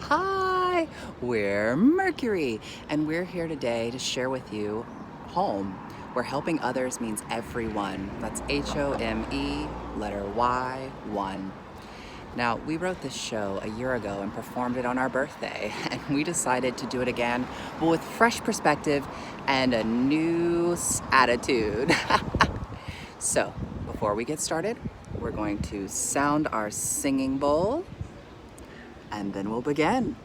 Hi, we're Mercury, and we're here today to share with you home, where helping others means everyone. That's H-O-M-E, letter Y, one. Now, we wrote this show a year ago and performed it on our birthday, and we decided to do it again, but with fresh perspective and a new attitude. So, before we get started, we're going to sound our singing bowl, and then we'll begin.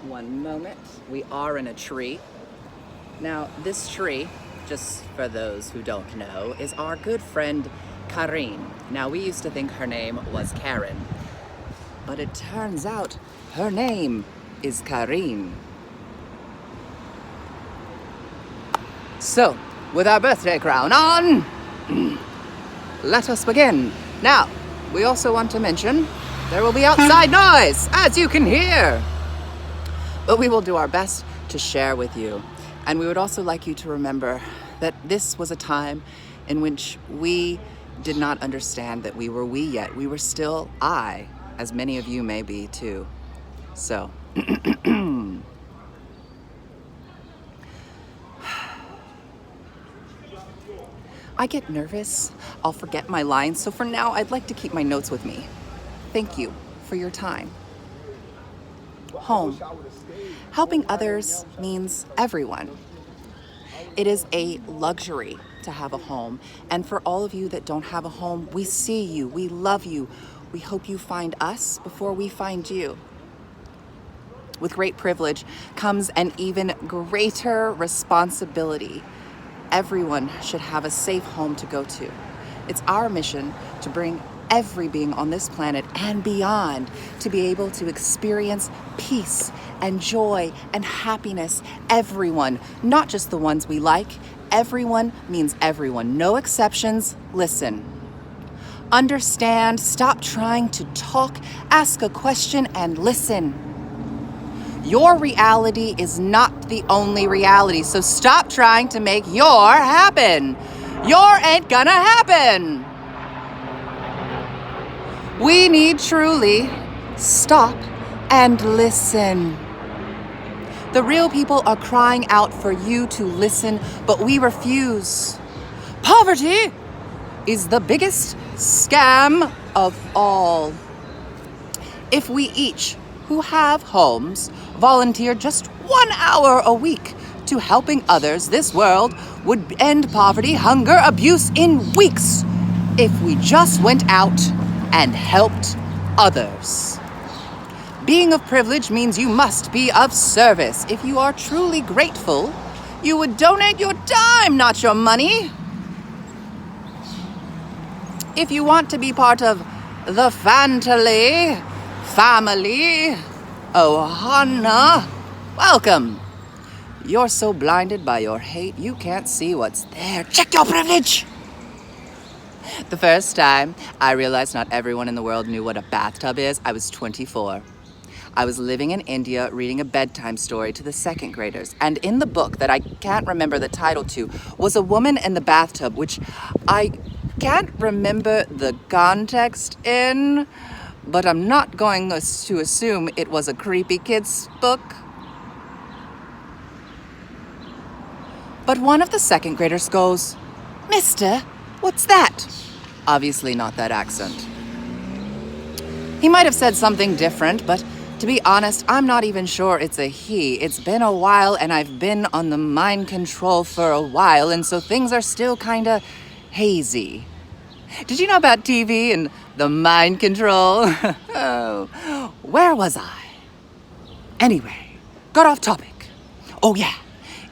One moment. We are in a tree. Now, this tree, just for those who don't know, is our good friend Karin. Now, we used to think her name was Karen, but it turns out her name is Karin. So, with our birthday crown on, let us begin. Now, we also want to mention there will be outside noise, as you can hear. But we will do our best to share with you. And we would also like you to remember that this was a time in which we did not understand that we were we yet. We were still I, as many of you may be too. So, I get nervous. I'll forget my lines. So for now, I'd like to keep my notes with me. Thank you for your time. Home. Helping others means everyone. It is a luxury to have a home. And for all of you that don't have a home, we see you, we love you. We hope you find us before we find you. With great privilege comes an even greater responsibility. Everyone should have a safe home to go to. It's our mission to bring every being on this planet and beyond to be able to experience peace and joy and happiness. Everyone, not just the ones we like. Everyone means everyone, no exceptions. Listen, understand, stop trying to talk, ask a question and listen. Your reality is not the only reality, so stop trying to make your happen. Your ain't gonna happen. We need truly stop and listen. The real people are crying out for you to listen, but we refuse. Poverty is the biggest scam of all. If we each who have homes volunteer just 1 hour a week to helping others, this world would end poverty, hunger, abuse in weeks if we just went out and helped others. Being of privilege means you must be of service. If you are truly grateful, you would donate your time, not your money. If you want to be part of the family, Ohana, welcome. You're so blinded by your hate, you can't see what's there. Check your privilege. The first time I realized not everyone in the world knew what a bathtub is, I was 24. I was living in India reading a bedtime story to the second graders. And in the book that I can't remember the title to was a woman in the bathtub, which I can't remember the context in, but I'm not going to assume it was a creepy kid's book. But one of the second graders goes, "Mister, what's that?" Obviously not that accent. He might have said something different, but to be honest, I'm not even sure it's a he. It's been a while and I've been on the mind control for a while, and so things are still kinda hazy. Did you know about TV and the mind control? Oh, where was I? Anyway, got off topic. Oh yeah,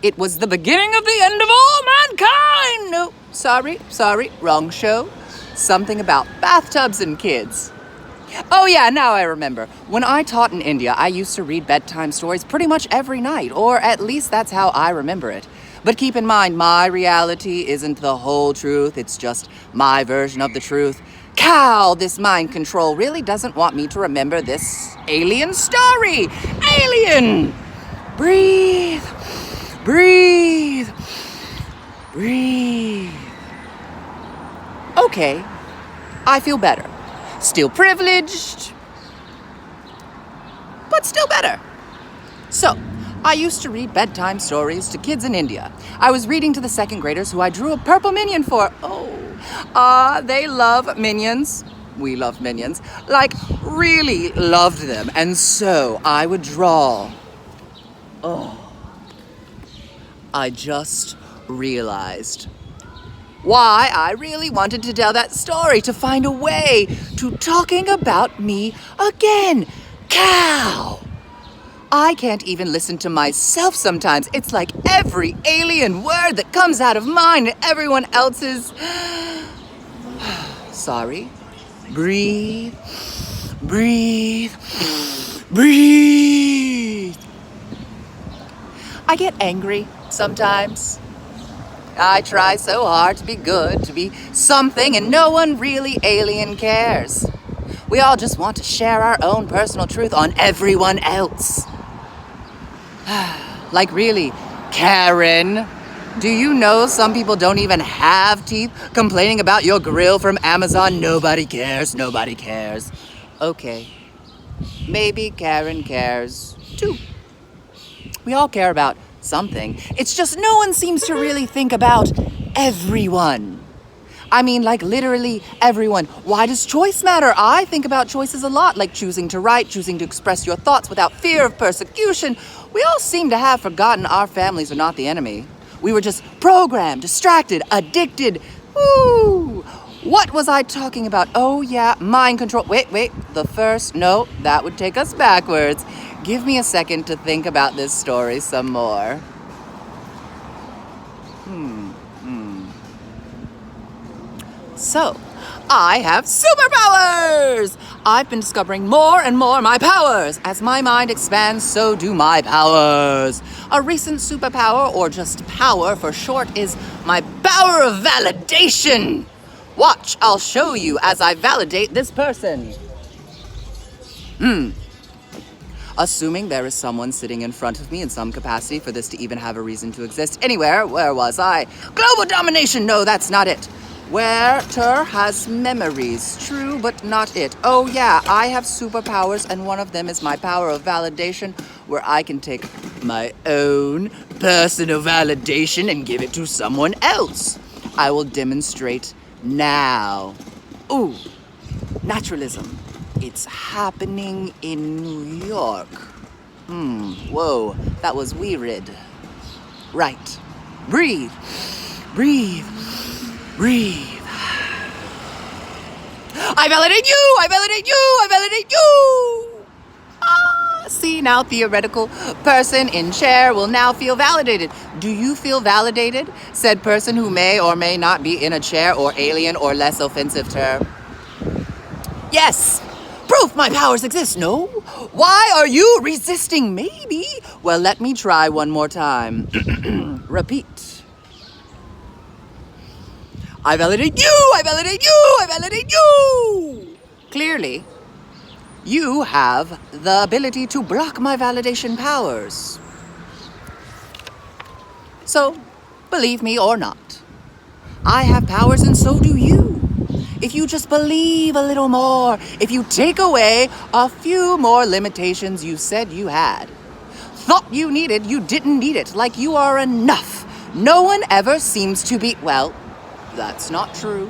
it was the beginning of the end of all mankind. No, sorry, wrong show. Something about bathtubs and kids. Oh yeah, now I remember. When I taught in India, I used to read bedtime stories pretty much every night, or at least that's how I remember it. But keep in mind, my reality isn't the whole truth. It's just my version of the truth. Cow, this mind control really doesn't want me to remember this alien story. Alien! Breathe. Breathe. breathe. Breathe. Okay, I feel better. Still privileged, but still better. So, I used to read bedtime stories to kids in India. I was reading to the second graders who I drew a purple minion for. They love minions. We love minions. Like, really loved them. And so I would draw. I just realized why I really wanted to tell that story, to find a way to talking about me again. Cow! I can't even listen to myself sometimes. It's like every alien word that comes out of mine and everyone else's. Sorry. Breathe. Breathe. Breathe. I get angry sometimes. I try so hard to be good, to be something, and no one really alien cares. We all just want to share our own personal truth on everyone else. Like really, Karen, do you know some people don't even have teeth? Complaining about your grill from Amazon, nobody cares, nobody cares. Okay, maybe Karen cares too. We all care about something. It's just no one seems to really think about everyone. I mean, like literally everyone. Why does choice matter? I think about choices a lot, like choosing to write, choosing to express your thoughts without fear of persecution. We all seem to have forgotten our families are not the enemy. We were just programmed, distracted, addicted. Woo! What was I talking about? Oh yeah, mind control. Wait, no, that would take us backwards. Give me a second to think about this story some more. So, I have superpowers! I've been discovering more and more my powers. As my mind expands, so do my powers. A recent superpower, or just power for short, is my power of validation. Watch, I'll show you as I validate this person. Assuming there is someone sitting in front of me in some capacity for this to even have a reason to exist anywhere. Where was I? Global domination! No, that's not it. Where has memories. True, but not it. Oh yeah, I have superpowers, and one of them is my power of validation, where I can take my own personal validation and give it to someone else. I will demonstrate now. Ooh, naturalism. It's happening in New York. Whoa, that was weird. Right. Breathe. Breathe. Breathe. I validate you! I validate you! I validate you! See, now theoretical person in chair will now feel validated. Do you feel validated? Said person who may or may not be in a chair or alien or less offensive term. Yes! Proof my powers exist, no? Why are you resisting? Maybe? Well, let me try one more time. Repeat. I validate you! I validate you! I validate you! Clearly, you have the ability to block my validation powers. So, believe me or not, I have powers and so do you. If you just believe a little more, if you take away a few more limitations you said you had, thought you needed, you didn't need it, like you are enough. No one ever seems to be, well, that's not true.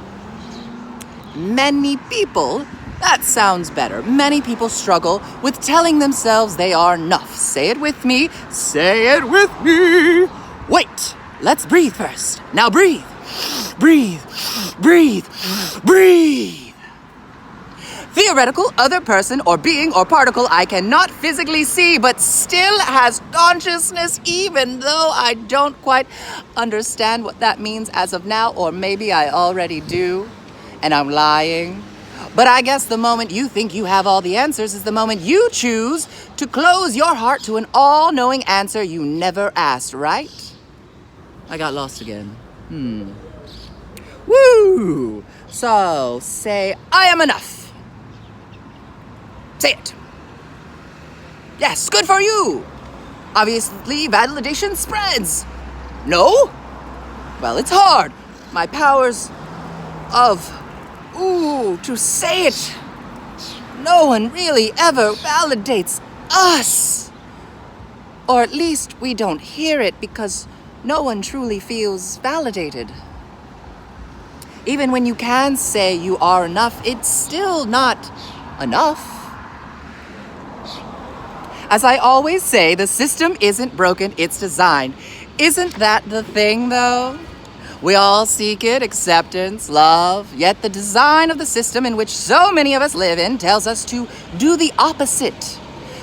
Many people, that sounds better. Many people struggle with telling themselves they are enough. Say it with me. Say it with me. Wait, let's breathe first. Now breathe. Breathe. Breathe. Breathe. Theoretical, other person or being or particle I cannot physically see, but still has consciousness, even though I don't quite understand what that means as of now, or maybe I already do, and I'm lying. But I guess the moment you think you have all the answers is the moment you choose to close your heart to an all-knowing answer you never asked, right? I got lost again. Woo! So, say, I am enough. Say it. Yes, good for you. Obviously, validation spreads. No? Well, it's hard. My powers of... to say it. No one really ever validates us. Or at least we don't hear it because no one truly feels validated. Even when you can say you are enough, it's still not enough. As I always say, the system isn't broken, it's designed. Isn't that the thing, though? We all seek it, acceptance, love, yet the design of the system in which so many of us live in tells us to do the opposite.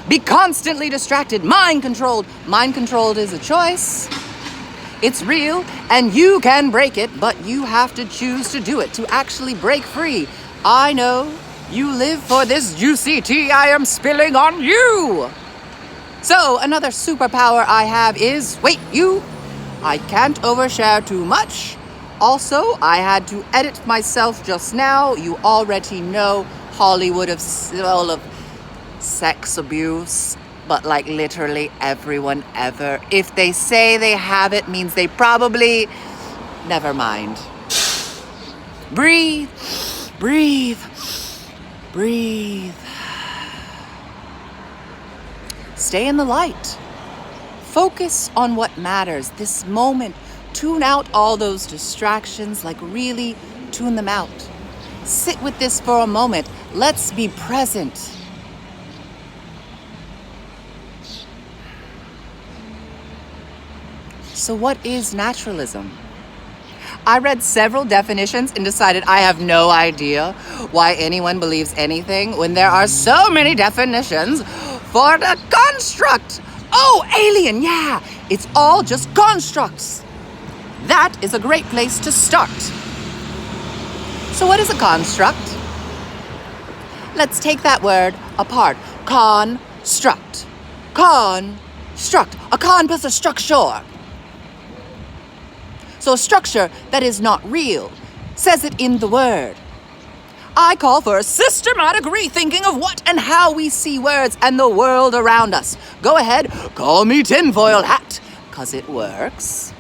Be constantly distracted, mind-controlled. Mind-controlled is a choice. It's real, and you can break it, but you have to choose to do it, to actually break free. I know you live for this juicy tea I am spilling on you. So, another superpower I have is, I can't overshare too much. Also, I had to edit myself just now. You already know Hollywood of all of sex abuse. But like literally everyone ever. If they say they have it, means they probably... Never mind. Breathe. Breathe. Breathe. Stay in the light. Focus on what matters. This moment. Tune out all those distractions. Like really tune them out. Sit with this for a moment. Let's be present. So what is naturalism? I read several definitions and decided I have no idea why anyone believes anything when there are so many definitions for the construct. Oh, alien, yeah. It's all just constructs. That is a great place to start. So what is a construct? Let's take that word apart. Construct. Construct. A con plus a structure. So a structure that is not real says it in the word. I call for a systematic rethinking of what and how we see words and the world around us. Go ahead, call me tinfoil hat, 'cause it works.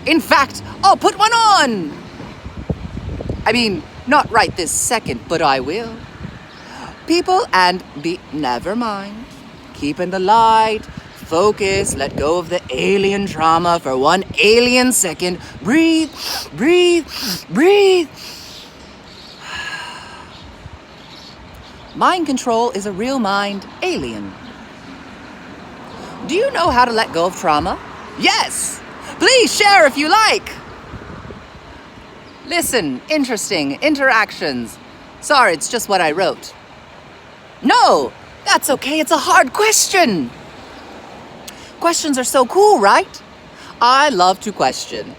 In fact, I'll put one on. I mean, not right this second, but I will. People and never mind. Keep in the light. Focus, let go of the alien trauma for one alien second. Breathe, breathe, breathe. Mind control is a real mind alien. Do you know how to let go of trauma? Yes! Please share if you like. Listen, interesting, interactions. Sorry, it's just what I wrote. No, that's okay, it's a hard question. Questions are so cool, right? I love to question.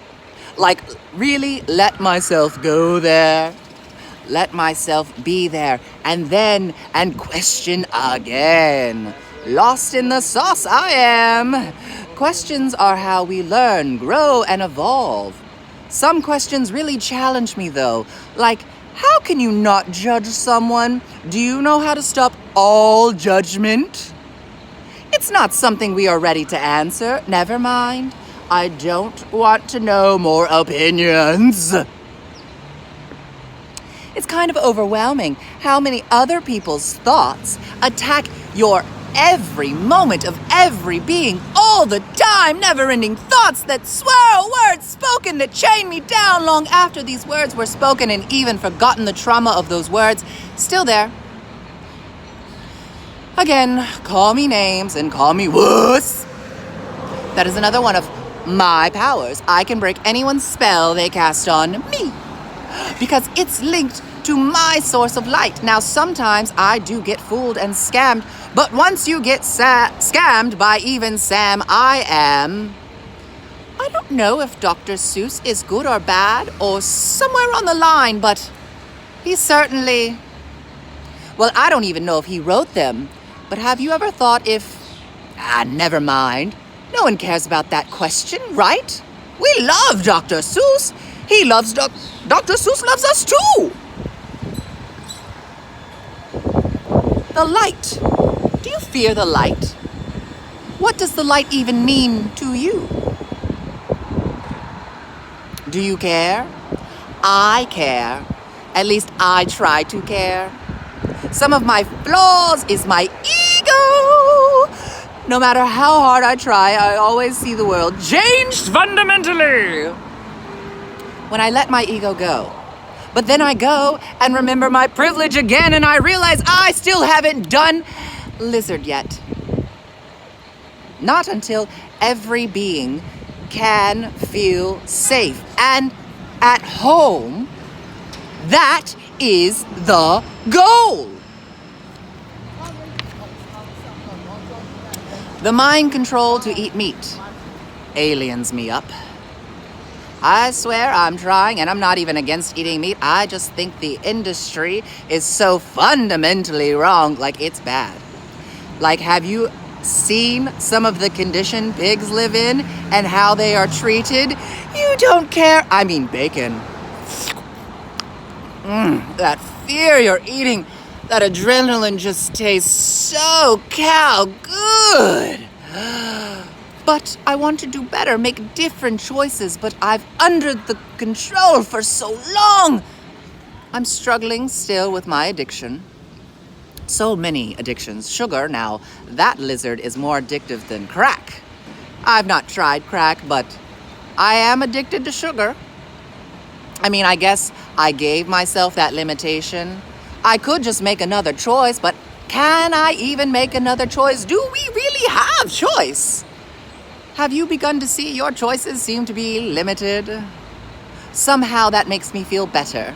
Like, really let myself go there. Let myself be there. And question again. Lost in the sauce I am. Questions are how we learn, grow, and evolve. Some questions really challenge me, though. Like, how can you not judge someone? Do you know how to stop all judgment? It's not something we are ready to answer. Never mind. I don't want to know more opinions. It's kind of overwhelming how many other people's thoughts attack your every moment of every being all the time. Never-ending thoughts that swirl, words spoken that chain me down long after these words were spoken and even forgotten the trauma of those words. Still there. Again, call me names and call me wuss. That is another one of my powers. I can break anyone's spell they cast on me because it's linked to my source of light. Now, sometimes I do get fooled and scammed, but once you get scammed by even Sam, I don't know if Dr. Seuss is good or bad or somewhere on the line, but he's certainly... Well, I don't even know if he wrote them. But have you ever thought if... never mind. No one cares about that question, right? We love Dr. Seuss. He loves Dr. Seuss loves us too. The light. Do you fear the light? What does the light even mean to you? Do you care? I care. At least I try to care. Some of my flaws is my ego. No matter how hard I try, I always see the world changed fundamentally when I let my ego go. But then I go and remember my privilege again, and I realize I still haven't done lizard yet. Not until every being can feel safe and at home. That is the goal. The mind control to eat meat aliens me up. I swear I'm trying, and I'm not even against eating meat. I just think the industry is so fundamentally wrong, like it's bad. Like, have you seen some of the condition pigs live in and how they are treated? You don't care. I mean, bacon. That fear you're eating, that adrenaline just tastes so cow good. But I want to do better, make different choices, but I've under the control for so long. I'm struggling still with my addiction. So many addictions. Sugar, now, that lizard is more addictive than crack. I've not tried crack, but I am addicted to sugar. I mean, I guess I gave myself that limitation. I could just make another choice, but can I even make another choice? Do we really have choice? Have you begun to see your choices seem to be limited? Somehow that makes me feel better,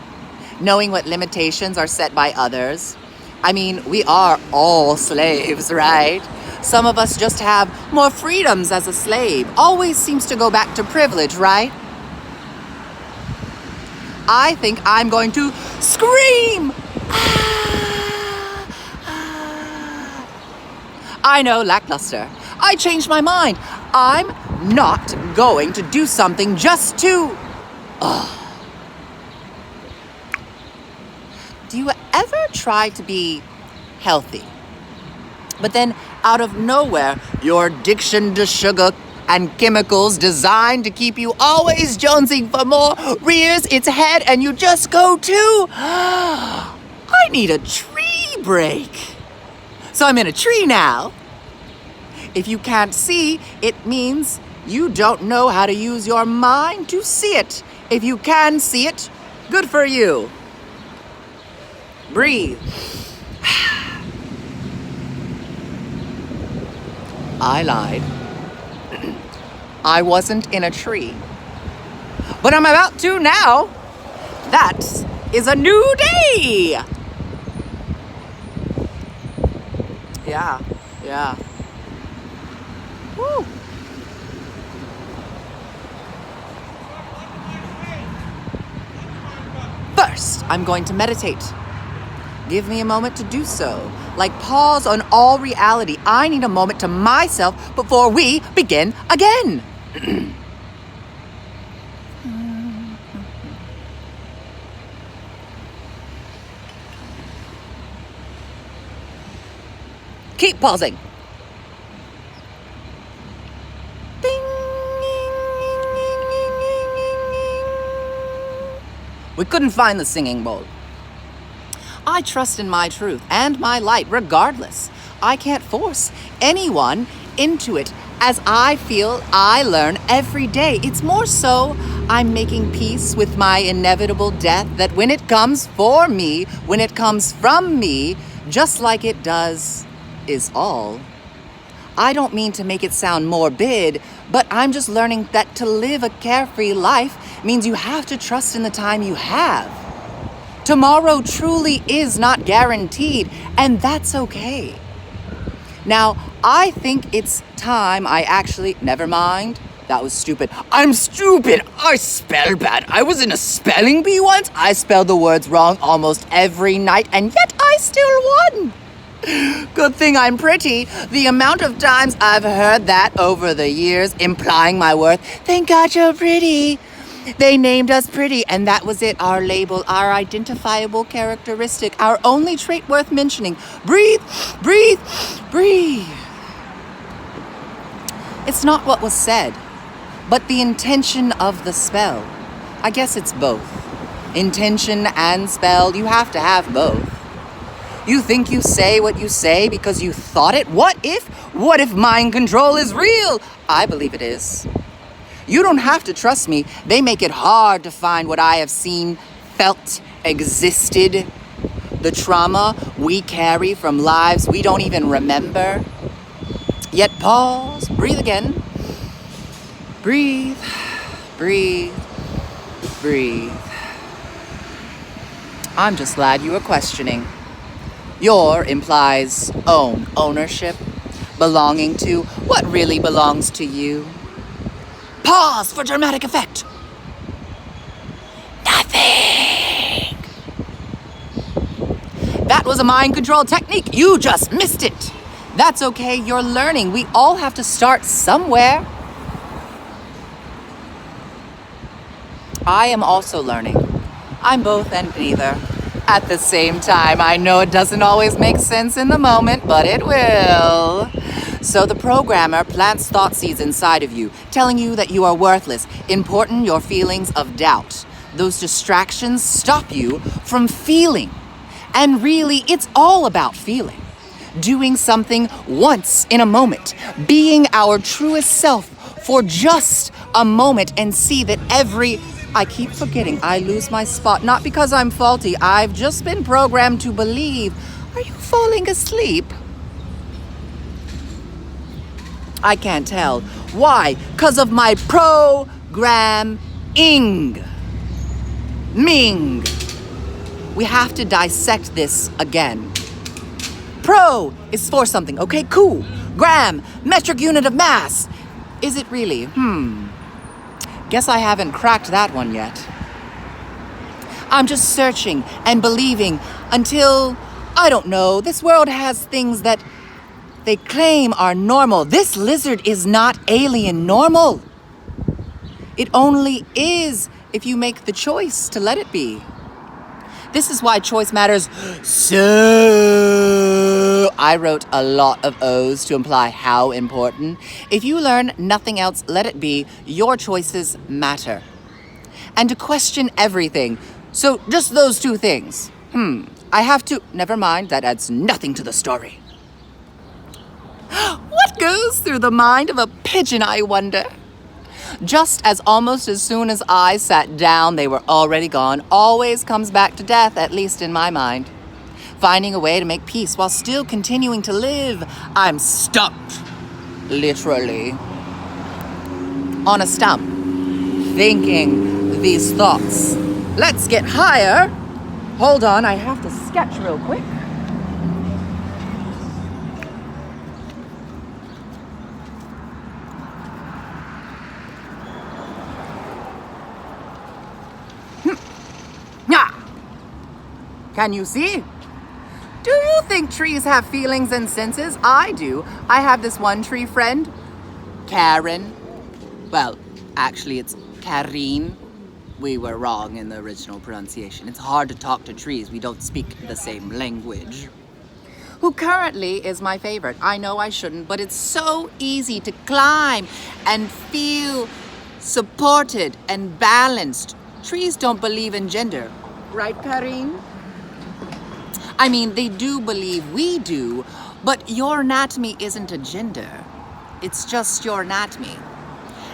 knowing what limitations are set by others. I mean, we are all slaves, right? Some of us just have more freedoms as a slave. Always seems to go back to privilege, right? I think I'm going to scream! I know, lackluster. I changed my mind. I'm not going to do something just to... Do you ever try to be healthy? But then, out of nowhere, your addiction to sugar and chemicals designed to keep you always jonesing for more rears its head, and you just go to... I need a tree break. So I'm in a tree now. If you can't see, it means you don't know how to use your mind to see it. If you can see it, good for you. Breathe. I lied. I wasn't in a tree. But I'm about to now. That is a new day. Yeah. Woo. First, I'm going to meditate. Give me a moment to do so. Like pause on all reality. I need a moment to myself before we begin again. Keep pausing. Ding. We couldn't find the singing bowl. I trust in my truth and my light regardless. I can't force anyone into it as I feel I learn every day. It's more so I'm making peace with my inevitable death, that when it comes for me, when it comes from me, just like it does, is all. I don't mean to make it sound morbid, but I'm just learning that to live a carefree life means you have to trust in the time you have. Tomorrow truly is not guaranteed, and that's okay. Now, I think it's time I actually... Never mind. That was stupid. I'm stupid. I spell bad. I was in a spelling bee once. I spelled the words wrong almost every night, and yet I still won. Good thing I'm pretty. The amount of times I've heard that over the years, implying my worth. Thank God you're pretty. They named us pretty, and that was it. Our label, our identifiable characteristic, our only trait worth mentioning. Breathe, breathe, breathe. It's not what was said, but the intention of the spell. I guess it's both. Intention and spell, you have to have both. You think you say what you say because you thought it? What if mind control is real? I believe it is. You don't have to trust me. They make it hard to find what I have seen, felt, existed. The trauma we carry from lives we don't even remember. Yet pause, breathe again. Breathe, breathe, breathe. I'm just glad you were questioning. Your implies ownership, belonging to what really belongs to you. Pause for dramatic effect. Nothing. That was a mind control technique. You just missed it. That's okay, you're learning. We all have to start somewhere. I am also learning. I'm both and neither. At the same time, I know it doesn't always make sense in the moment, but it will. So the programmer plants thought seeds inside of you, telling you that you are worthless, important your feelings of doubt. Those distractions stop you from feeling. And really, it's all about feeling. Doing something once in a moment, being our truest self for just a moment and see that I keep forgetting I lose my spot, not because I'm faulty. I've just been programmed to believe. Are you falling asleep? I can't tell. Why? Because of my programming. Ming. We have to dissect this again. Pro is for something. Okay, cool. Gram, metric unit of mass. Is it really? Guess I haven't cracked that one yet. I'm just searching and believing until, I don't know, this world has things that they claim are normal. This lizard is not alien normal. It only is if you make the choice to let it be. This is why choice matters so. I wrote a lot of O's to imply how important. If you learn nothing else, let it be. Your choices matter. And to question everything. So just those two things. I have to. Never mind, that adds nothing to the story. What goes through the mind of a pigeon, I wonder? Just as almost as soon as I sat down, they were already gone. Always comes back to death, at least in my mind. Finding a way to make peace while still continuing to live. I'm stuck, literally, on a stump, thinking these thoughts. Let's get higher. Hold on, I have to sketch real quick. Can you see? Do you think trees have feelings and senses? I do. I have this one tree friend, Karen. Well, actually it's Karine. We were wrong in the original pronunciation. It's hard to talk to trees. We don't speak the same language. Who currently is my favorite. I know I shouldn't, but it's so easy to climb and feel supported and balanced. Trees don't believe in gender. Right, Karine? I mean, they do believe we do, but your anatomy isn't a gender. It's just your anatomy.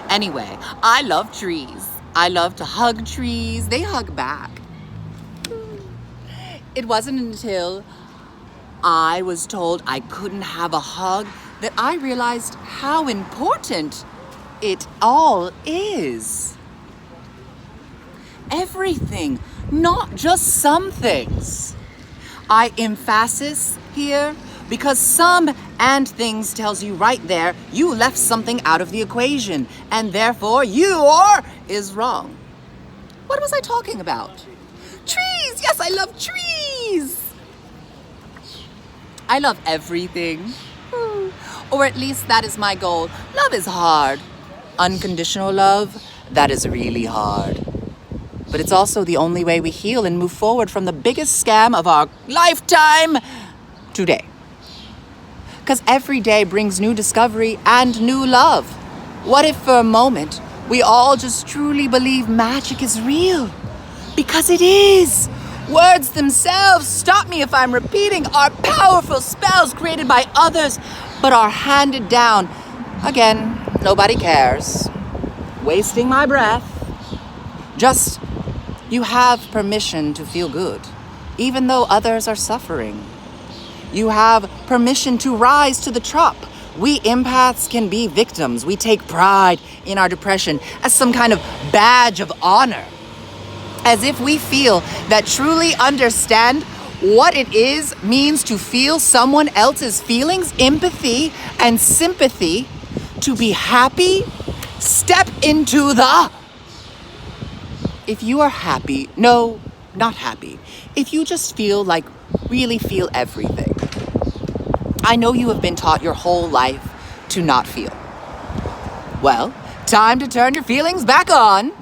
Anyway, I love trees. I love to hug trees. They hug back. It wasn't until I was told I couldn't have a hug that I realized how important it all is. Everything, not just some things. I emphasis here because some and things tells you right there you left something out of the equation and therefore your is wrong. What was I talking about? Trees! Yes, I love trees! I love everything. Or at least that is my goal. Love is hard. Unconditional love, that is really hard. But it's also the only way we heal and move forward from the biggest scam of our lifetime today. Because every day brings new discovery and new love. What if for a moment We all just truly believe magic is real. Because it is. Words themselves, stop me if I'm repeating, are powerful spells created by others, but are handed down. Again, nobody cares. Wasting my breath. Just, you have permission to feel good, even though others are suffering. You have permission to rise to the top. We empaths can be victims. We take pride in our depression as some kind of badge of honor. As if we feel that truly understand what it means to feel someone else's feelings, empathy, and sympathy, to be happy, step into the... If you are happy, no, not happy. If you just really feel everything. I know you have been taught your whole life to not feel. Well, time to turn your feelings back on.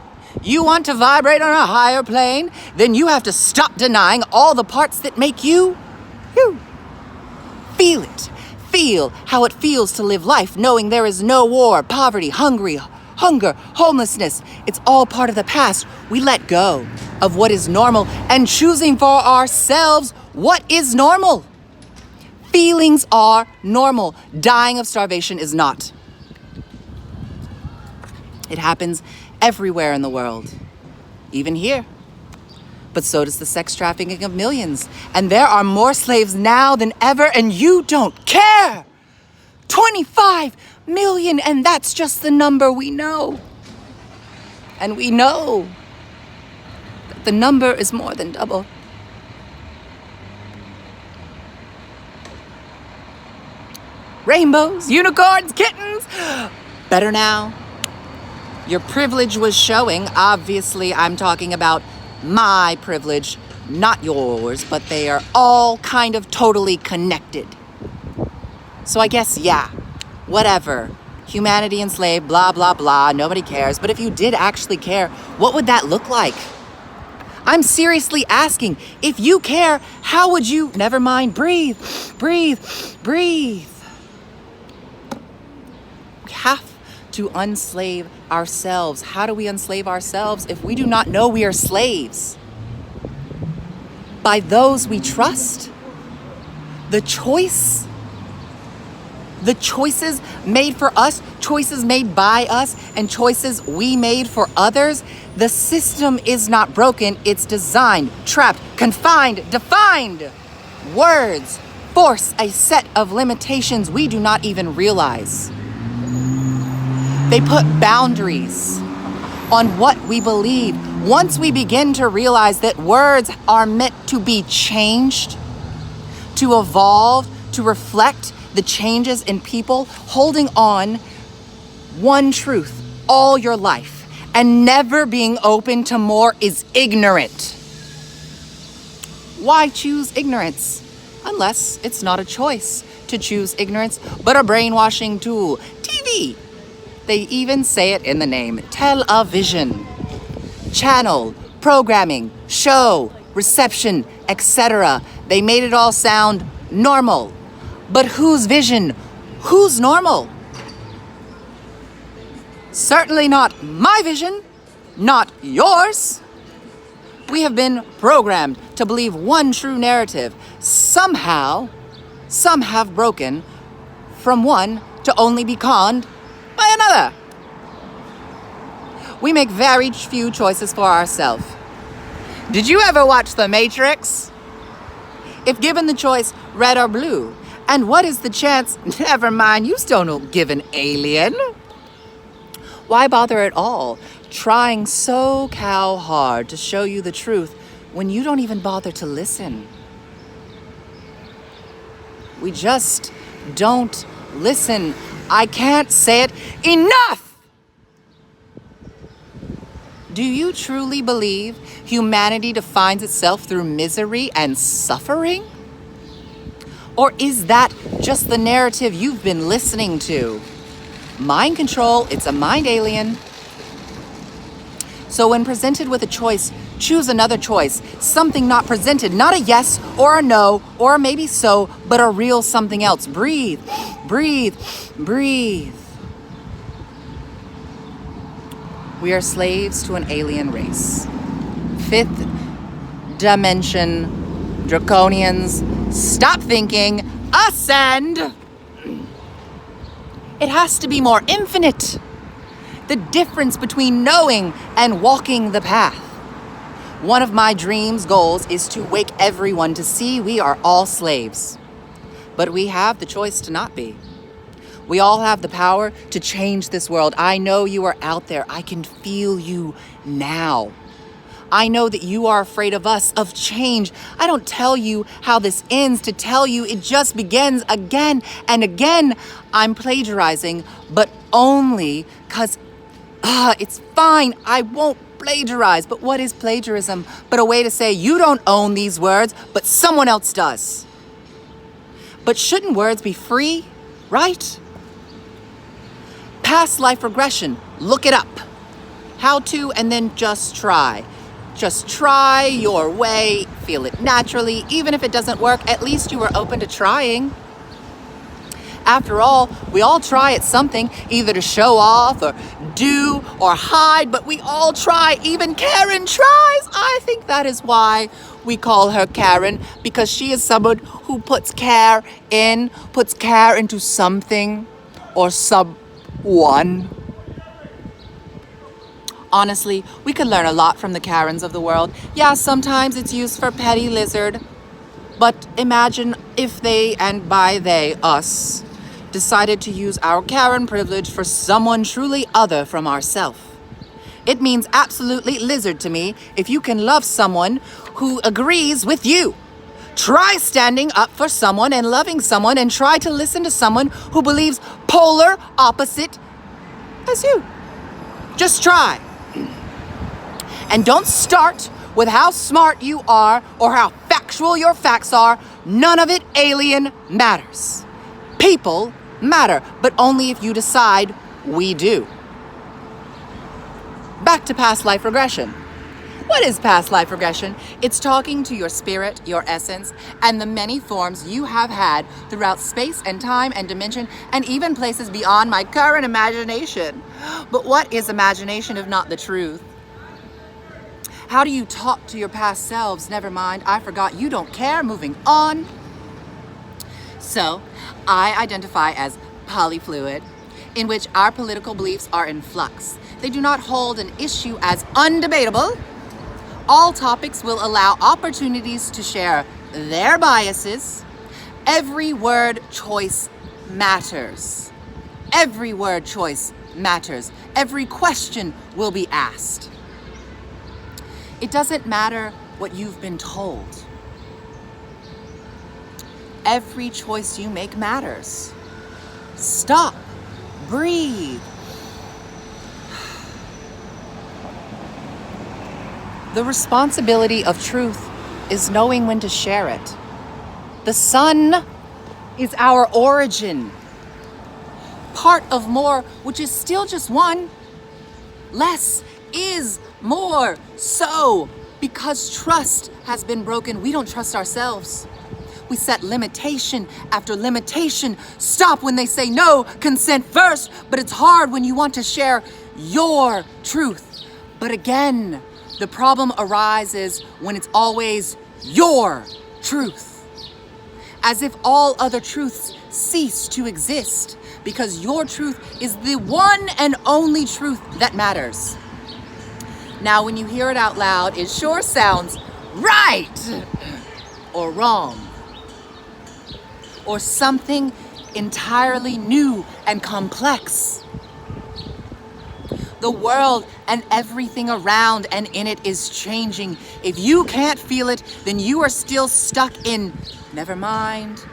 You want to vibrate on a higher plane? Then you have to stop denying all the parts that make you. Feel it. Feel how it feels to live life knowing there is no war, poverty, hunger, homelessness. It's all part of the past. We let go of what is normal and choosing for ourselves what is normal. Feelings are normal. Dying of starvation is not. It happens everywhere in the world, even here. But so does the sex trafficking of millions. And there are more slaves now than ever, and you don't care. 25 million, and that's just the number we know. And we know that the number is more than double. Rainbows, unicorns, kittens. Better now. Your privilege was showing. Obviously, I'm talking about my privilege, not yours, but they are all kind of totally connected. So I guess, yeah, whatever. Humanity enslaved, blah, blah, blah, nobody cares. But if you did actually care, what would that look like? I'm seriously asking, if you care, how would you... Never mind, breathe. We have to unslave ourselves. How do we unslave ourselves if we do not know we are slaves? By those we trust? The choices made for us, choices made by us, and choices we made for others. The system is not broken, it's designed, trapped, confined, defined. Words force a set of limitations we do not even realize. They put boundaries on what we believe. Once we begin to realize that words are meant to be changed, to evolve, to reflect the changes in people, holding on one truth all your life and never being open to more is ignorant. Why choose ignorance? Unless it's not a choice to choose ignorance, but a brainwashing tool. TV. They even say it in the name. Television. Channel, programming, show, reception, etc. They made it all sound normal. But whose vision? Who's normal? Certainly not my vision, not yours. We have been programmed to believe one true narrative. Somehow, some have broken from one to only be conned by another. We make very few choices for ourselves. Did you ever watch The Matrix? If given the choice, red or blue, and what is the chance? Never mind, you still don't give an alien. Why bother at all trying so cow hard to show you the truth when you don't even bother to listen? We just don't listen. I can't say it enough! Do you truly believe humanity defines itself through misery and suffering? Or is that just the narrative you've been listening to? Mind control, it's a mind alien. So when presented with a choice, choose another choice. Something not presented, not a yes or a no, or maybe so, but a real something else. Breathe, breathe, breathe. We are slaves to an alien race. Fifth dimension draconians, stop thinking, ascend! It has to be more infinite. The difference between knowing and walking the path. One of my dreams' goals is to wake everyone to see we are all slaves. But we have the choice to not be. We all have the power to change this world. I know you are out there. I can feel you now. I know that you are afraid of us, of change. I don't tell you how this ends to tell you it just begins again and again. I'm plagiarizing, but only because it's fine. I won't plagiarize. But what is plagiarism but a way to say you don't own these words, but someone else does? But shouldn't words be free, right? Past life regression, look it up. How to, and then just try. Just try your way, feel it naturally. Even if it doesn't work, at least you were open to trying. After all, we all try at something, either to show off or do or hide, but we all try. Even Karen tries. I think that is why we call her Karen, because she is someone who puts care into something or someone. Honestly, we could learn a lot from the Karens of the world. Yeah, sometimes it's used for petty lizard, but imagine if they, and by they, us, decided to use our Karen privilege for someone truly other from ourselves. It means absolutely lizard to me if you can love someone who agrees with you. Try standing up for someone and loving someone, and try to listen to someone who believes polar opposite as you. Just try. And don't start with how smart you are or how factual your facts are. None of it, alien, matters. People matter, but only if you decide we do. Back to past life regression. What is past life regression? It's talking to your spirit, your essence, and the many forms you have had throughout space and time and dimension, and even places beyond my current imagination. But what is imagination if not the truth? How do you talk to your past selves? Never mind, I forgot, you don't care, moving on. So, I identify as polyfluid, in which our political beliefs are in flux. They do not hold an issue as undebatable. All topics will allow opportunities to share their biases. Every word choice matters. Every word choice matters. Every question will be asked. It doesn't matter what you've been told. Every choice you make matters. Stop. Breathe. The responsibility of truth is knowing when to share it. The sun is our origin. Part of more, which is still just one. Less is more. So, because trust has been broken, we don't trust ourselves. We set limitation after limitation. Stop when they say no, consent first. But it's hard when you want to share your truth. But again, the problem arises when it's always your truth. As if all other truths cease to exist, because your truth is the one and only truth that matters. Now, when you hear it out loud, it sure sounds right or wrong, or something entirely new and complex. The world and everything around and in it is changing. If you can't feel it, then you are still stuck in, never mind.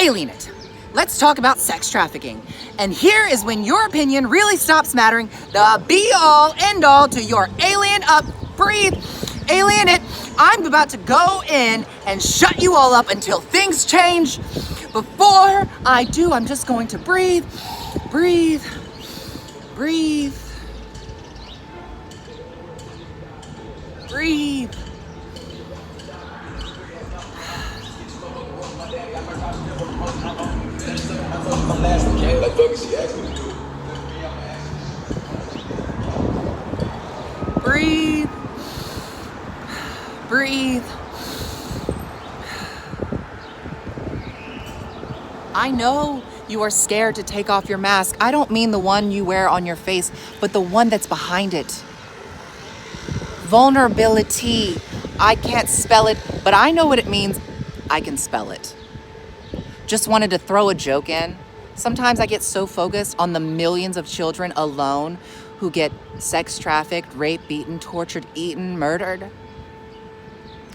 Alien it. Let's talk about sex trafficking. And here is when your opinion really stops mattering. The be-all, end-all to your alien up, breathe, alien it. I'm about to go in and shut you all up until things change. Before I do, I'm just going to breathe, breathe, breathe, breathe. Breathe. Breathe. I know you are scared to take off your mask. I don't mean the one you wear on your face, but the one that's behind it. Vulnerability. I can't spell it, but I know what it means. I can spell it. Just wanted to throw a joke in. Sometimes I get so focused on the millions of children alone who get sex trafficked, raped, beaten, tortured, eaten, murdered.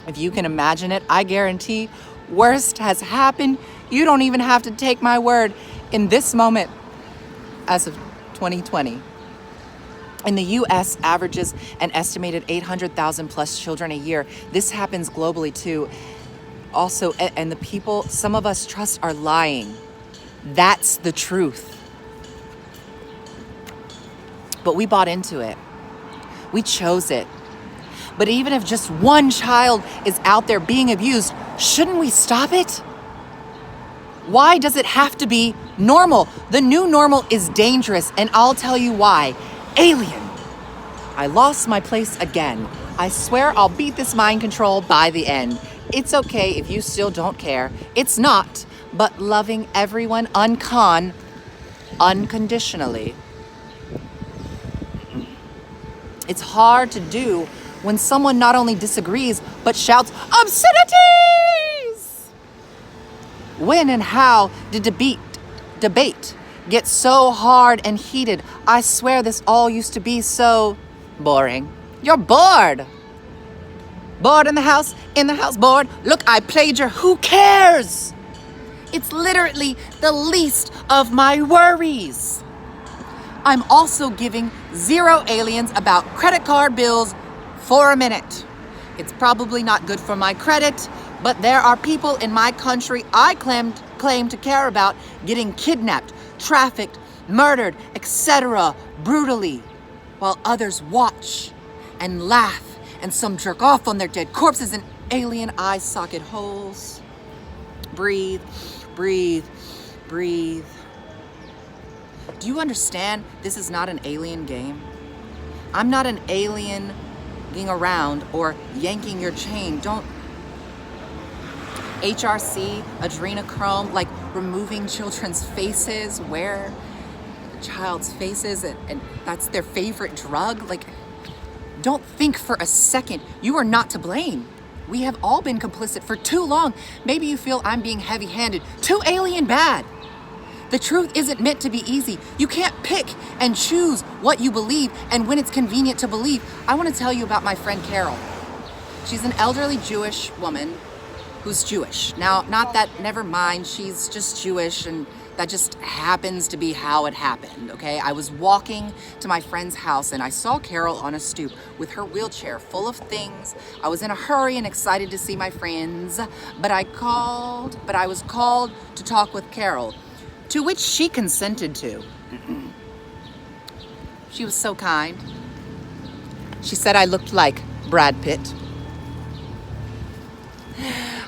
If you can imagine it, I guarantee worst has happened. You don't even have to take my word. In this moment, as of 2020, in the US averages an estimated 800,000 plus children a year. This happens globally too. Also, and the people some of us trust are lying. That's the truth. But we bought into it. We chose it. But even if just one child is out there being abused, shouldn't we stop it? Why does it have to be normal? The new normal is dangerous, and I'll tell you why. Alien. I lost my place again. I swear I'll beat this mind control by the end. It's okay if you still don't care. It's not, but loving everyone unconditionally. It's hard to do when someone not only disagrees, but shouts obscenities. When and how did debate get so hard and heated? I swear this all used to be so boring. You're bored. Bored in the house, bored. Look, I played your who cares? It's literally the least of my worries. I'm also giving 0 aliens about credit card bills for a minute. It's probably not good for my credit, but there are people in my country I claim to care about getting kidnapped, trafficked, murdered, etc. brutally, while others watch and laugh and some jerk off on their dead corpses in alien eye socket holes. Breathe, breathe, breathe. Do you understand this is not an alien game? I'm not an alien being around or yanking your chain. Don't HRC, adrenochrome, like removing children's faces, where the child's faces and that's their favorite drug. Like, don't think for a second you are not to blame. We have all been complicit for too long. Maybe you feel I'm being heavy-handed. Too alien bad. The truth isn't meant to be easy. You can't pick and choose what you believe and when it's convenient to believe. I want to tell you about my friend Carol. She's an elderly Jewish woman who's Jewish. Now, not that, never mind, she's just Jewish and that just happens to be how it happened, okay? I was walking to my friend's house and I saw Carol on a stoop with her wheelchair full of things. I was in a hurry and excited to see my friends, but I was called to talk with Carol, to which she consented to. She was so kind. She said I looked like Brad Pitt.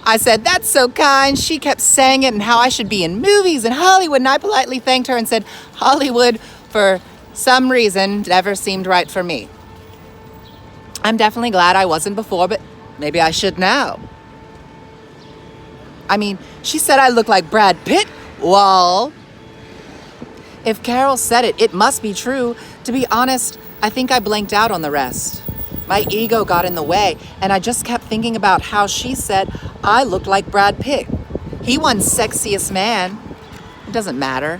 I said, that's so kind. She kept saying it and how I should be in movies and Hollywood, and I politely thanked her and said, Hollywood, for some reason, never seemed right for me. I'm definitely glad I wasn't before, but maybe I should now. I mean, she said I look like Brad Pitt. Well, if Carol said it, it must be true. To be honest, I think I blanked out on the rest. My ego got in the way, and I just kept thinking about how she said I looked like Brad Pitt. He won sexiest man. It doesn't matter.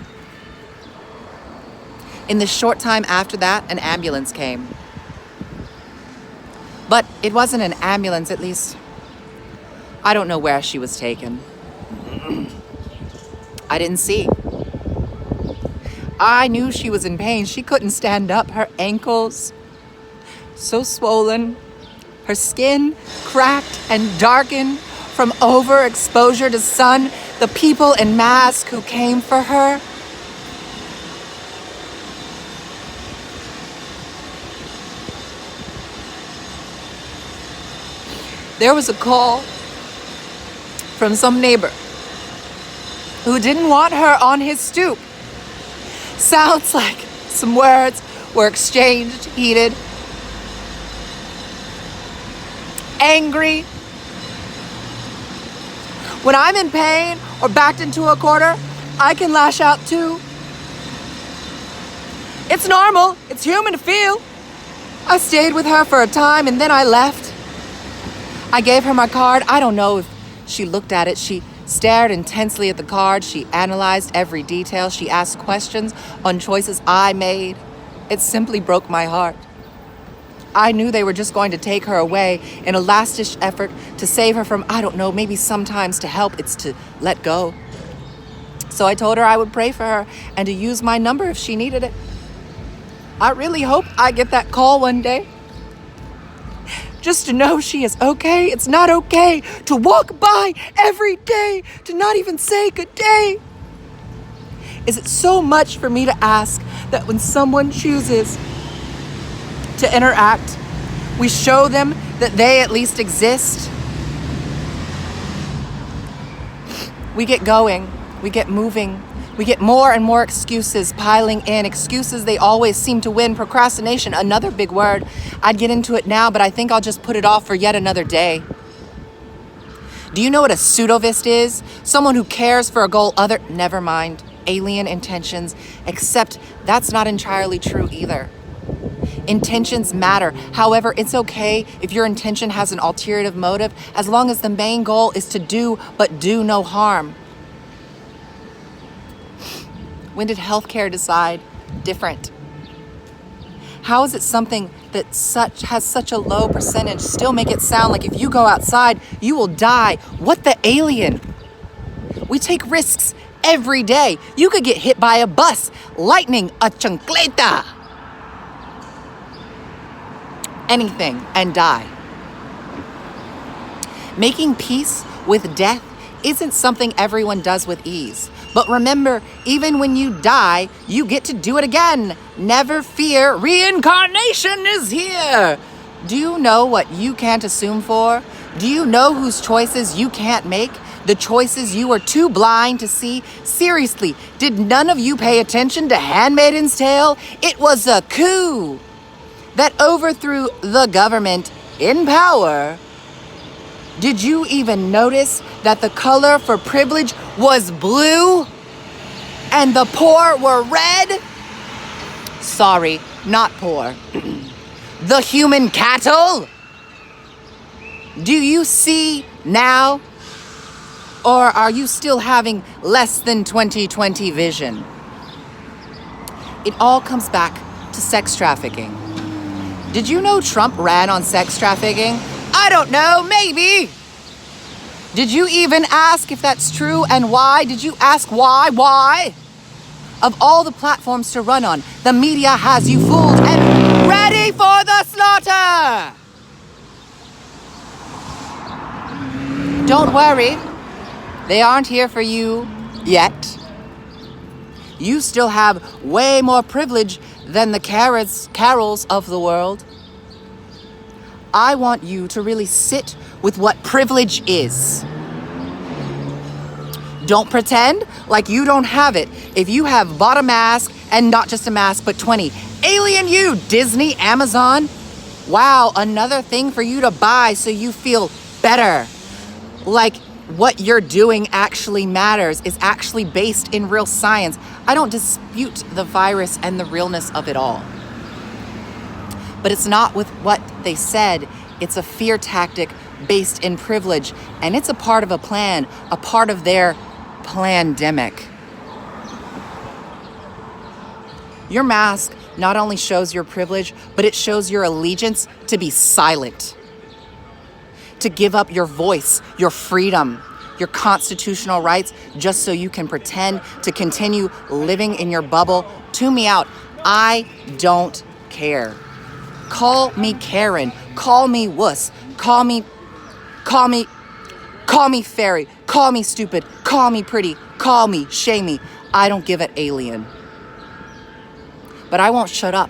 In the short time after that, an ambulance came. But it wasn't an ambulance, at least. I don't know where she was taken. I didn't see. I knew she was in pain. She couldn't stand up. Her ankles so swollen, her skin cracked and darkened from overexposure to sun, the people in masks who came for her. There was a call from some neighbor who didn't want her on his stoop. Sounds like some words were exchanged, heated. angry. When I'm in pain or backed into a corner, I can lash out too. It's normal. It's human to feel. I stayed with her for a time and then I left. I gave her my card. I don't know if she looked at it. She stared intensely at the card. She analyzed every detail. She asked questions on choices I made. It simply broke my heart. I knew they were just going to take her away in a last-ditch effort to save her from, I don't know, maybe sometimes to help, it's to let go. So I told her I would pray for her and to use my number if she needed it. I really hope I get that call one day. Just to know she is okay. It's not okay to walk by every day, to not even say good day. Is it so much for me to ask that when someone chooses to interact, we show them that they at least exist? We get going, we get moving, we get more and more excuses piling in. Excuses, they always seem to win. Procrastination, another big word. I'd get into it now, but I think I'll just put it off for yet another day. Do you know what a pseudovist is? Someone who cares for a goal other, never mind, alien intentions, except that's not entirely true either. Intentions matter. However, it's okay if your intention has an ulterior motive, as long as the main goal is to do, but do no harm. When did healthcare decide different? How is it something that has such a low percentage still make it sound like if you go outside, you will die? What the alien? We take risks every day. You could get hit by a bus, lightning, a chancleta, anything, and die. Making peace with death isn't something everyone does with ease. But remember, even when you die, you get to do it again. Never fear, reincarnation is here. Do you know what you can't assume for? Do you know whose choices you can't make? The choices you were too blind to see? Seriously, did none of you pay attention to Handmaid's Tale? It was a coup that overthrew the government in power. Did you even notice that the color for privilege was blue and the poor were red? Sorry, not poor. The human cattle? Do you see now? Or are you still having less than 20/20 vision? It all comes back to sex trafficking. Did you know Trump ran on sex trafficking? I don't know, maybe. Did you even ask if that's true and why? Did you ask why? Why? Of all the platforms to run on, the media has you fooled and ready for the slaughter. Don't worry, they aren't here for you yet. You still have way more privilege than the Carols of the world. I want you to really sit with what privilege is. Don't pretend like you don't have it. If you have bought a mask, and not just a mask, but 20. Alien you, Disney, Amazon. Wow, another thing for you to buy so you feel better. Like what you're doing actually matters, is actually based in real science. I don't dispute the virus and the realness of it all. But it's not with what they said. It's a fear tactic based in privilege. And it's a part of a plan, a part of their plandemic. Your mask not only shows your privilege, but it shows your allegiance to be silent. To give up your voice, your freedom, your constitutional rights, just so you can pretend to continue living in your bubble. Tune me out. I don't care. Call me Karen. Call me wuss. Call me fairy. Call me stupid. Call me pretty. Call me, shame me. I don't give an alien. But I won't shut up.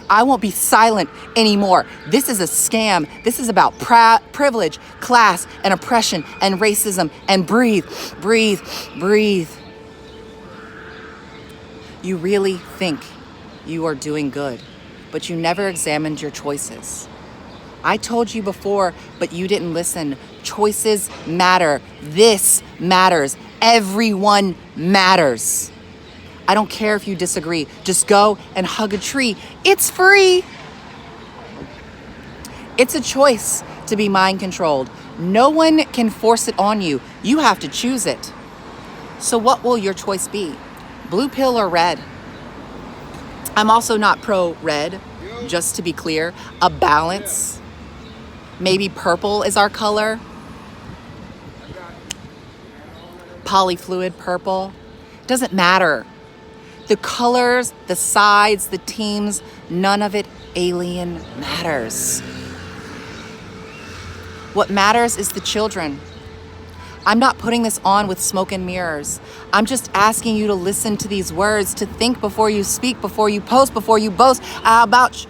I won't be silent anymore. This is a scam. This is about privilege, class, and oppression, and racism, and breathe, breathe, breathe. You really think you are doing good, but you never examined your choices. I told you before, but you didn't listen. Choices matter. This matters. Everyone matters. I don't care if you disagree. Just go and hug a tree. It's free. It's a choice to be mind controlled. No one can force it on you. You have to choose it. So what will your choice be? Blue pill or red? I'm also not pro-red, just to be clear. A balance. Maybe purple is our color. Polyfluid purple. Doesn't matter. The colors, the sides, the teams, none of it alien matters. What matters is the children. I'm not putting this on with smoke and mirrors. I'm just asking you to listen to these words, to think before you speak, before you post, before you boast about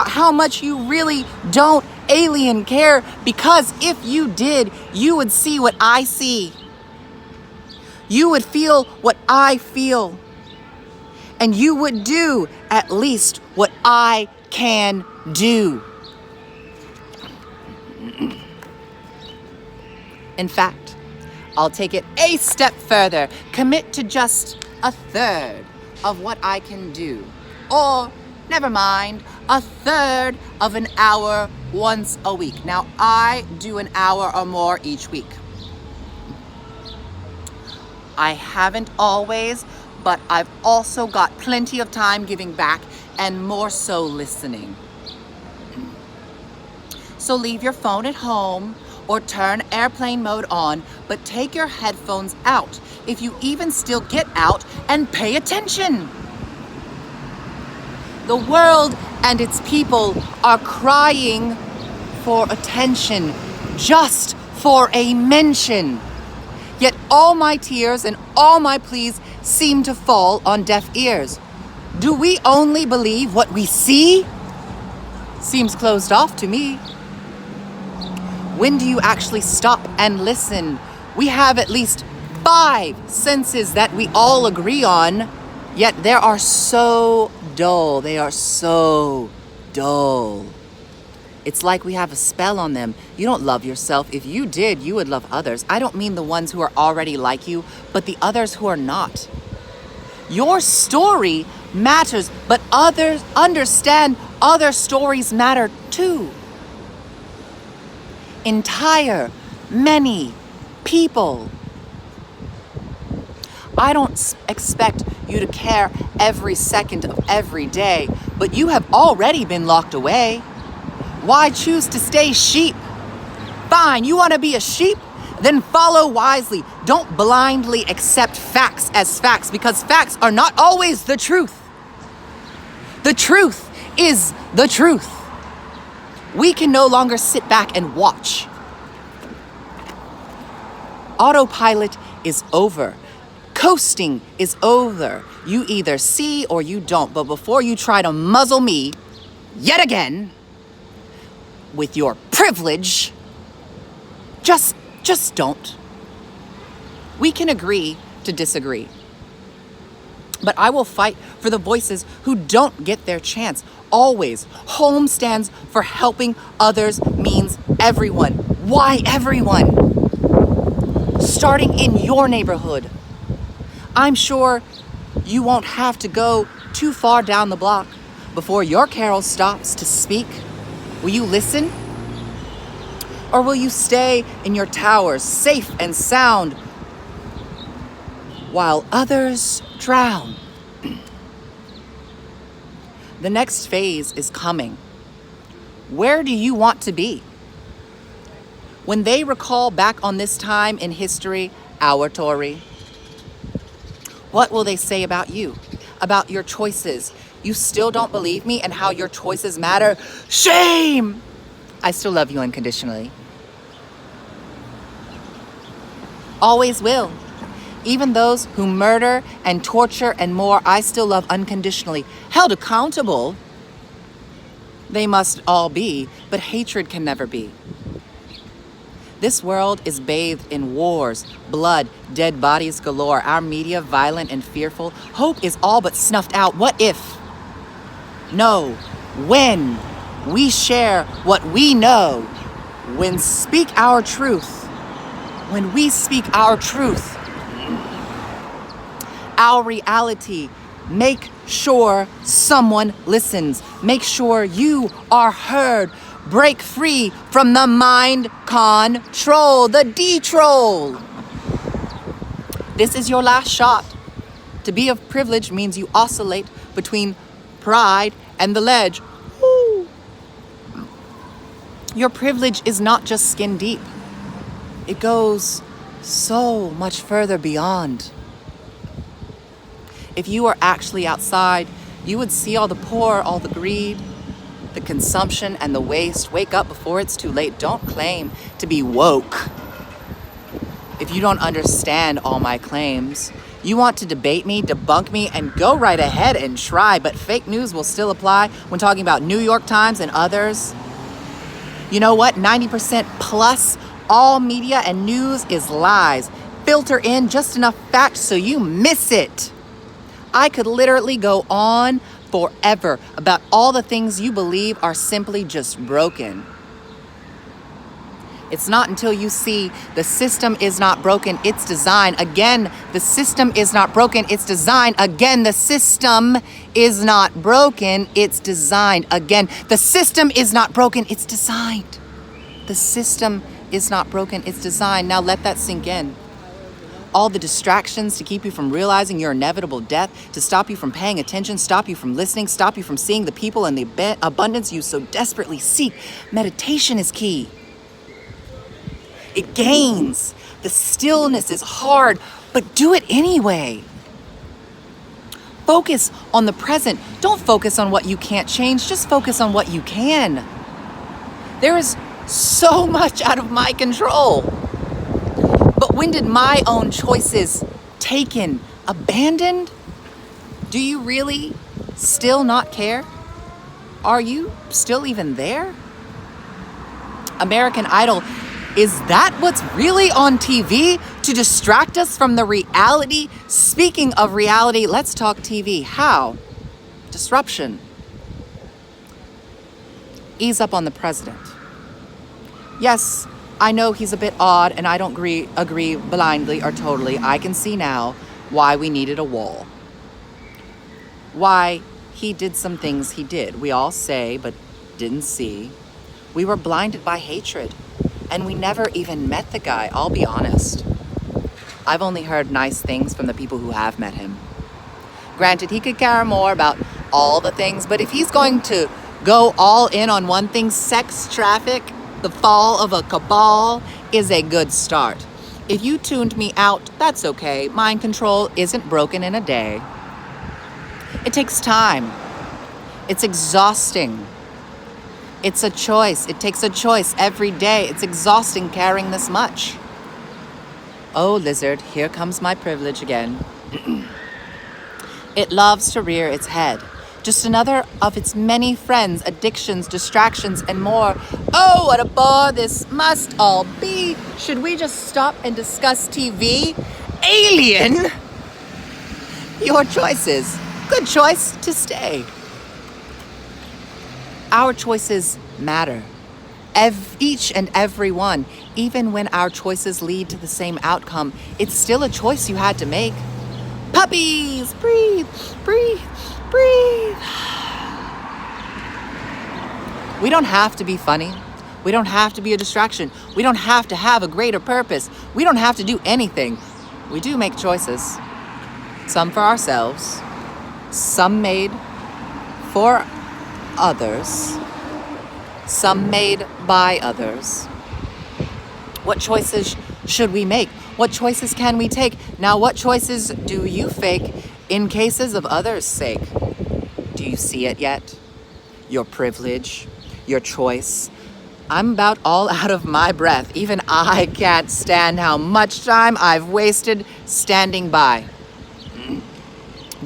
how much you really don't alien care, because if you did, you would see what I see. You would feel what I feel. And you would do at least what I can do. In fact, I'll take it a step further. Commit to just a third of what I can do. Or, never mind, a third of an hour once a week. Now, I do an hour or more each week. I haven't always, but I've also got plenty of time giving back and more so listening. So leave your phone at home or turn airplane mode on, but take your headphones out, if you even still get out, and pay attention. The world and its people are crying for attention, just for a mention. Yet all my tears and all my pleas seem to fall on deaf ears. Do we only believe what we see? Seems closed off to me. When do you actually stop and listen? We have at least 5 senses that we all agree on, yet they are so dull. They are so dull. It's like we have a spell on them. You don't love yourself. If you did, you would love others. I don't mean the ones who are already like you, but the others who are not. Your story matters, but others understand other stories matter too. Entire, many people. I don't expect you to care every second of every day, but you have already been locked away. Why choose to stay sheep? Fine, you want to be a sheep? Then follow wisely. Don't blindly accept facts as facts, because facts are not always the truth. The truth is the truth. We can no longer sit back and watch. Autopilot is over. Coasting is over. You either see or you don't. But before you try to muzzle me, yet again, with your privilege, just don't. We can agree to disagree. But I will fight for the voices who don't get their chance. Always. Home stands for helping others means everyone. Why everyone? Starting in your neighborhood. I'm sure you won't have to go too far down the block before your carol stops to speak. Will you listen? Or will you stay in your towers, safe and sound, while others drown? The next phase is coming. Where do you want to be? When they recall back on this time in history, our Tory, what will they say about you? About your choices? You still don't believe me and how your choices matter? Shame! I still love you unconditionally. Always will. Even those who murder and torture and more, I still love unconditionally. Held accountable, they must all be, but hatred can never be. This world is bathed in wars, blood, dead bodies galore. Our media, violent and fearful. Hope is all but snuffed out. What if? No. When? We share what we know. When we speak our truth, our reality, make sure someone listens. Make sure you are heard. Break free from the mind control, the de-troll. This is your last shot. To be of privilege means you oscillate between pride and the ledge. Woo. Your privilege is not just skin deep. It goes so much further beyond. If you were actually outside, you would see all the poor, all the greed, the consumption and the waste. Wake up before it's too late. Don't claim to be woke. If you don't understand all my claims, you want to debate me, debunk me, and go right ahead and try, but fake news will still apply when talking about New York Times and others. You know what? 90% plus all media and news is lies. Filter in just enough facts so you miss it. I could literally go on forever about all the things you believe are simply just broken. It's not until you see the system is not broken, it's design. Again, the system is not broken, it's design. Again, the system is not broken, it's designed. Again, the system is not broken, it's designed. The system is not broken, it's designed. Now let that sink in. All the distractions to keep you from realizing your inevitable death, to stop you from paying attention, stop you from listening, stop you from seeing the people and the abundance you so desperately seek. Meditation is key. It gains. The stillness is hard, but do it anyway. Focus on the present. Don't focus on what you can't change. Just focus on what you can. There is so much out of my control. But when did my own choices taken, abandoned? Do you really still not care? Are you still even there? American Idol, is that what's really on TV to distract us from the reality? Speaking of reality, let's talk TV. How? Disruption. Ease up on the president. Yes, I know he's a bit odd and I don't agree blindly or totally. I can see now why we needed a wall. Why he did some things he did. We all say, but didn't see. We were blinded by hatred. And we never even met the guy, I'll be honest. I've only heard nice things from the people who have met him. Granted, he could care more about all the things, but if he's going to go all in on one thing, sex traffic, the fall of a cabal is a good start. If you tuned me out, that's okay. Mind control isn't broken in a day. It takes time. It's exhausting. It's a choice. It takes a choice every day. It's exhausting carrying this much. Oh, lizard, here comes my privilege again. It loves to rear its head. Just another of its many friends, addictions, distractions, and more. Oh, what a bore this must all be. Should we just stop and discuss TV? Alien! Your choices. Good choice to stay. Our choices matter. Each and every one. Even when our choices lead to the same outcome, it's still a choice you had to make. Puppies, breathe, breathe, breathe. We don't have to be funny. We don't have to be a distraction. We don't have to have a greater purpose. We don't have to do anything. We do make choices. Some for ourselves. Some made for others, some made by others. What choices should we make? What choices can we take? Now, what choices do you fake in cases of others' sake? Do you see it yet? Your privilege, your choice. I'm about all out of my breath. Even I can't stand how much time I've wasted standing by,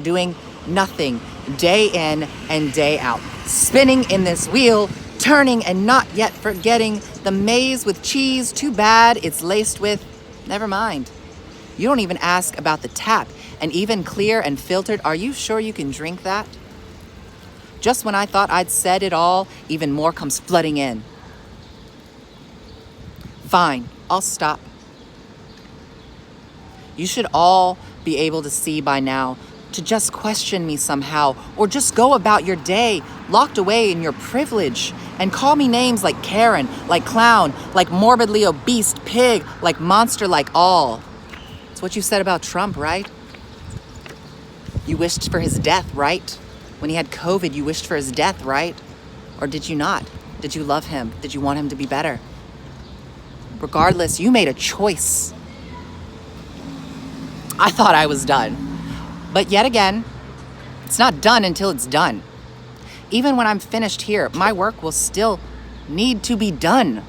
doing nothing, day in and day out. Spinning in this wheel, turning and not yet forgetting the maze with cheese. Too bad it's laced with, never mind. You don't even ask about the tap, and even clear and filtered. Are you sure you can drink that? Just when I thought I'd said it all, even more comes flooding in. Fine, I'll stop. You should all be able to see by now to just question me somehow, or just go about your day locked away in your privilege and call me names like Karen, like clown, like morbidly obese pig, like monster, like all. It's what you said about Trump, right? You wished for his death, right? When he had COVID, you wished for his death, right? Or did you not? Did you love him? Did you want him to be better? Regardless, you made a choice. I thought I was done. But yet again, it's not done until it's done. Even when I'm finished here, my work will still need to be done.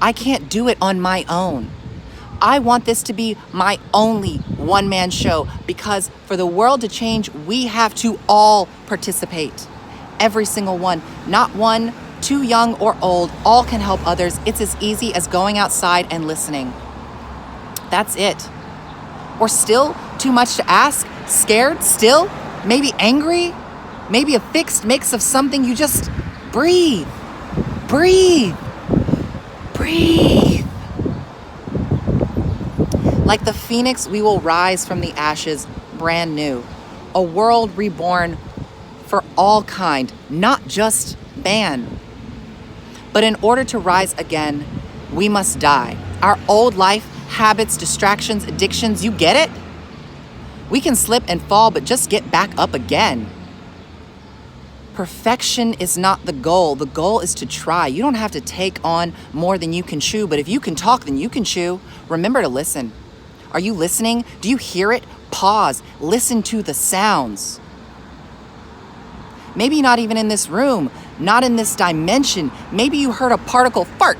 I can't do it on my own. I want this to be my only one-man show because for the world to change, we have to all participate. Every single one, not one, too young or old, all can help others. It's as easy as going outside and listening. That's it. Or still too much to ask? Scared still? Maybe angry? Maybe a fixed mix of something. You just breathe. Breathe. Breathe. Like the phoenix, we will rise from the ashes brand new. A world reborn for all kind, not just man. But in order to rise again, we must die. Our old life, habits, distractions, addictions, you get it? We can slip and fall, but just get back up again. Perfection is not the goal. The goal is to try. You don't have to take on more than you can chew, but if you can talk, then you can chew. Remember to listen. Are you listening? Do you hear it? Pause. Listen to the sounds. Maybe not even in this room, not in this dimension. Maybe you heard a particle fart.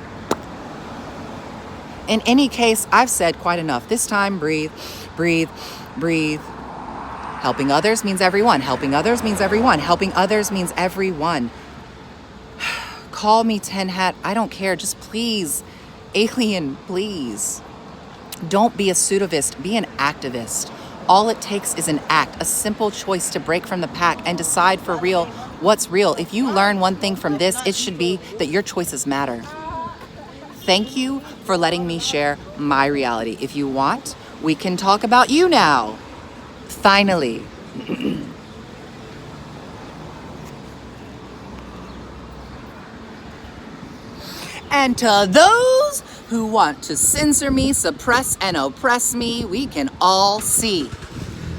In any case, I've said quite enough. This time, breathe, breathe, breathe. Helping others means everyone. Helping others means everyone. Helping others means everyone. Call me Tin Hat. I don't care. Just please, alien, please. Don't be a pseudovist. Be an activist. All it takes is an act, a simple choice to break from the pack and decide for real what's real. If you learn one thing from this, it should be that your choices matter. Thank you for letting me share my reality. If you want, we can talk about you now. Finally. And to those who want to censor me, suppress, and oppress me, we can all see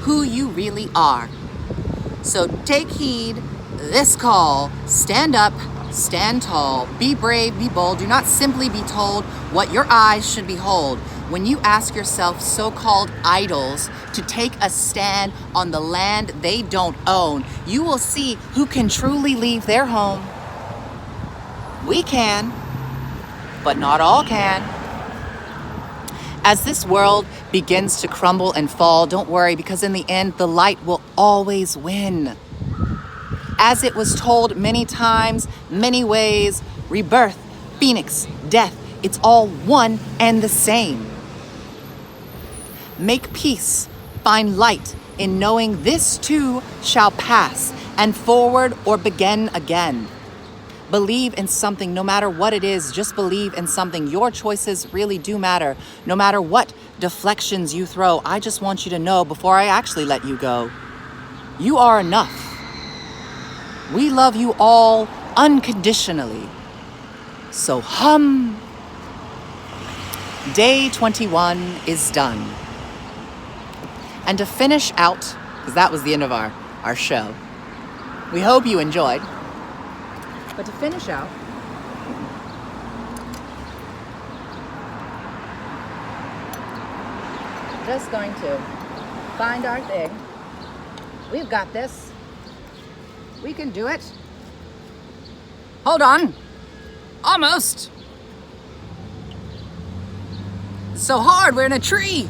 who you really are. So take heed, this call, stand up, stand tall, be brave, be bold. Do not simply be told what your eyes should behold. When you ask yourself so-called idols to take a stand on the land they don't own, you will see who can truly leave their home. We can, but not all can. As this world begins to crumble and fall, don't worry, because in the end, the light will always win. As it was told many times, many ways, rebirth, phoenix, death, it's all one and the same. Make peace, find light in knowing this too shall pass, and forward or begin again. Believe in something, no matter what it is, just believe in something. Your choices really do matter, no matter what deflections you throw. I just want you to know before I actually let you go, you are enough. We love you all unconditionally. So hum. Day 21 is done. And to finish out, because that was the end of our show, we hope you enjoyed. But to finish out, just going to find our thing. We've got this. We can do it. Hold on. Almost. It's so hard, we're in a tree.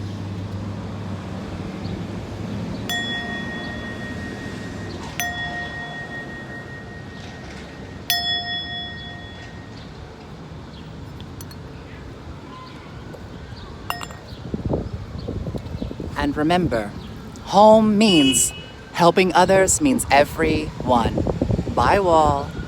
And remember, home means helping others means everyone. Bye, Wall.